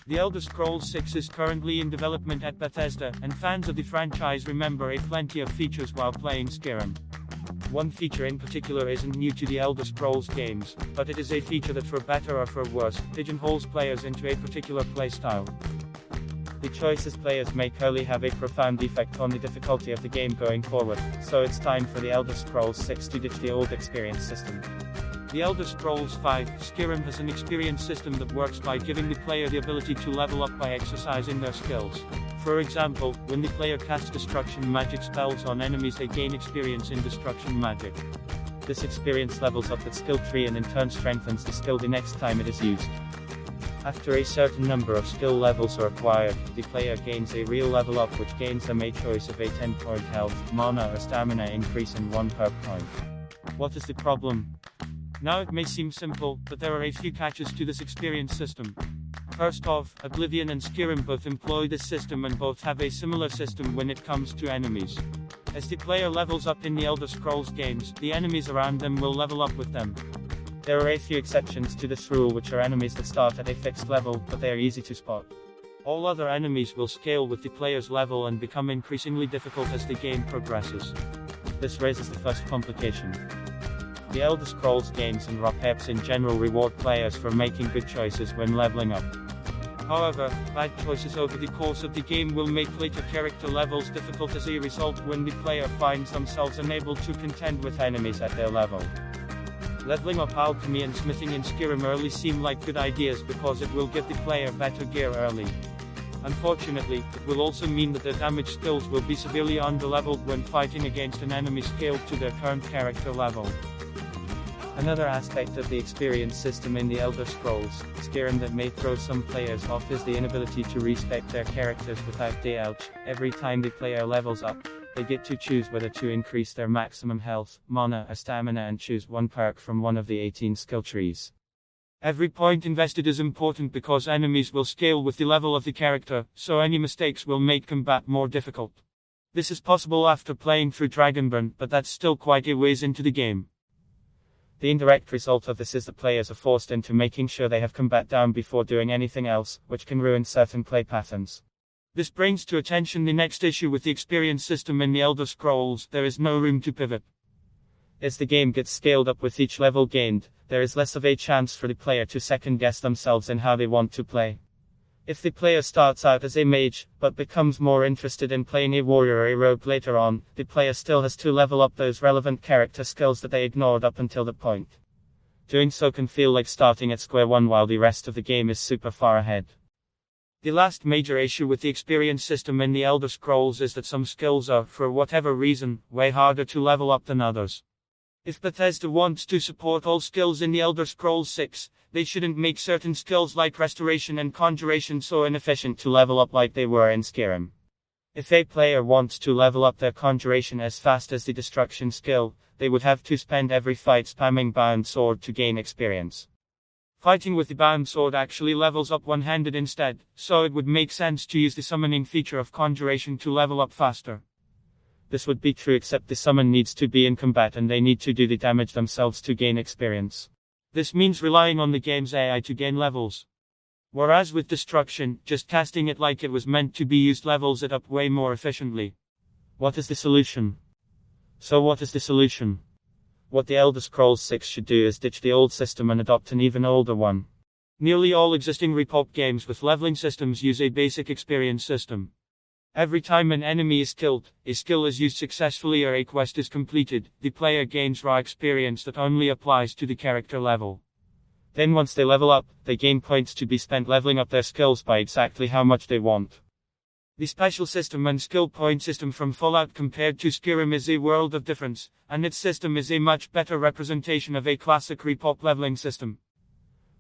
The Elder Scrolls 6 is currently in development at Bethesda, and fans of the franchise remember plenty of features while playing Skyrim. One feature in particular isn't new to the Elder Scrolls games, but it is a feature that, for better or for worse, pigeonholes players into a particular playstyle. The choices players make early have a profound effect on the difficulty of the game going forward, so it's time for the Elder Scrolls 6 to ditch the old experience system. The Elder Scrolls 5 Skyrim has an experience system that works by giving the player the ability to level up by exercising their skills. For example, when the player casts destruction magic spells on enemies, they gain experience in destruction magic. This experience levels up that skill tree and in turn strengthens the skill the next time it is used. After a certain number of skill levels are acquired, the player gains a real level up, which gains them a choice of a 10-point health, mana or stamina increase in 1 per point. What is the problem? Now it may seem simple, but there are a few catches to this experience system. First off, Oblivion and Skyrim both employ this system and both have a similar system when it comes to enemies. As the player levels up in the Elder Scrolls games, the enemies around them will level up with them. There are a few exceptions to this rule, which are enemies that start at a fixed level, but they are easy to spot. All other enemies will scale with the player's level and become increasingly difficult as the game progresses. This raises the first complication. The Elder Scrolls games and RPGs in general reward players for making good choices when leveling up. However, bad choices over the course of the game will make later character levels difficult as a result when the player finds themselves unable to contend with enemies at their level. Leveling up alchemy and smithing in Skyrim early seem like good ideas because it will give the player better gear early. Unfortunately, it will also mean that their damage skills will be severely under-leveled when fighting against an enemy scaled to their current character level. Another aspect of the experience system in the Elder Scrolls Skyrim that may throw some players off is the inability to respec their characters without DLCs. Every time the player levels up, they get to choose whether to increase their maximum health, mana or stamina and choose one perk from one of the 18 skill trees. Every point invested is important because enemies will scale with the level of the character, so any mistakes will make combat more difficult. This is possible after playing through Dragonborn, but that's still quite a ways into the game. The indirect result of this is that players are forced into making sure they have combat down before doing anything else, which can ruin certain play patterns. This brings to attention the next issue with the experience system in the Elder Scrolls: there is no room to pivot. As the game gets scaled up with each level gained, there is less of a chance for the player to second-guess themselves in how they want to play. If the player starts out as a mage, but becomes more interested in playing a warrior or a rogue later on, the player still has to level up those relevant character skills that they ignored up until that point. Doing so can feel like starting at square one while the rest of the game is super far ahead. The last major issue with the experience system in the Elder Scrolls is that some skills are, for whatever reason, way harder to level up than others. If Bethesda wants to support all skills in the Elder Scrolls 6, they shouldn't make certain skills like Restoration and Conjuration so inefficient to level up like they were in Skyrim. If a player wants to level up their Conjuration as fast as the Destruction skill, they would have to spend every fight spamming Bound Sword to gain experience. Fighting with the Bound Sword actually levels up one-handed instead, so it would make sense to use the summoning feature of Conjuration to level up faster. This would be true except the summon needs to be in combat and they need to do the damage themselves to gain experience. This means relying on the game's AI to gain levels. Whereas with Destruction, just casting it like it was meant to be used levels it up way more efficiently. What is the solution? So what is the solution? What the Elder Scrolls 6 should do is ditch the old system and adopt an even older one. Nearly all existing repop games with leveling systems use a basic experience system. Every time an enemy is killed, a skill is used successfully or a quest is completed, the player gains raw experience that only applies to the character level. Then once they level up, they gain points to be spent leveling up their skills by exactly how much they want. The special system and skill point system from Fallout compared to Skyrim is a world of difference, and its system is a much better representation of a classic repop leveling system.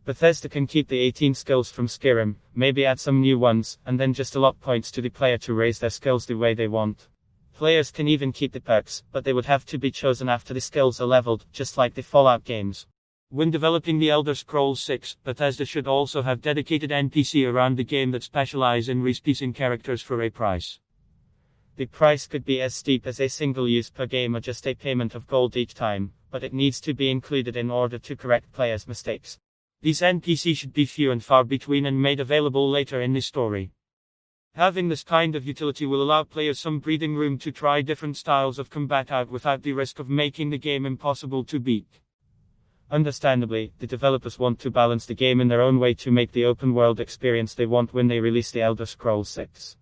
Bethesda can keep the 18 skills from Skyrim, maybe add some new ones, and then just allot points to the player to raise their skills the way they want. Players can even keep the perks, but they would have to be chosen after the skills are leveled, just like the Fallout games. When developing the Elder Scrolls 6, Bethesda should also have dedicated NPC around the game that specialize in respecing characters for a price. The price could be as steep as a single use per game or just a payment of gold each time, but it needs to be included in order to correct players' mistakes. These NPCs should be few and far between and made available later in the story. Having this kind of utility will allow players some breathing room to try different styles of combat out without the risk of making the game impossible to beat. Understandably, the developers want to balance the game in their own way to make the open world experience they want when they release The Elder Scrolls 6.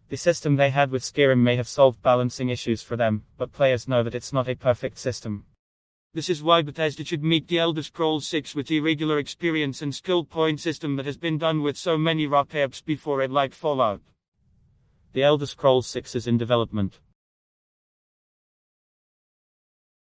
The system they had with Skyrim may have solved balancing issues for them, but players know that it's not a perfect system. This is why Bethesda should meet The Elder Scrolls 6 with the regular experience and skill point system that has been done with so many RPGs before it, like Fallout. The Elder Scrolls 6 is in development.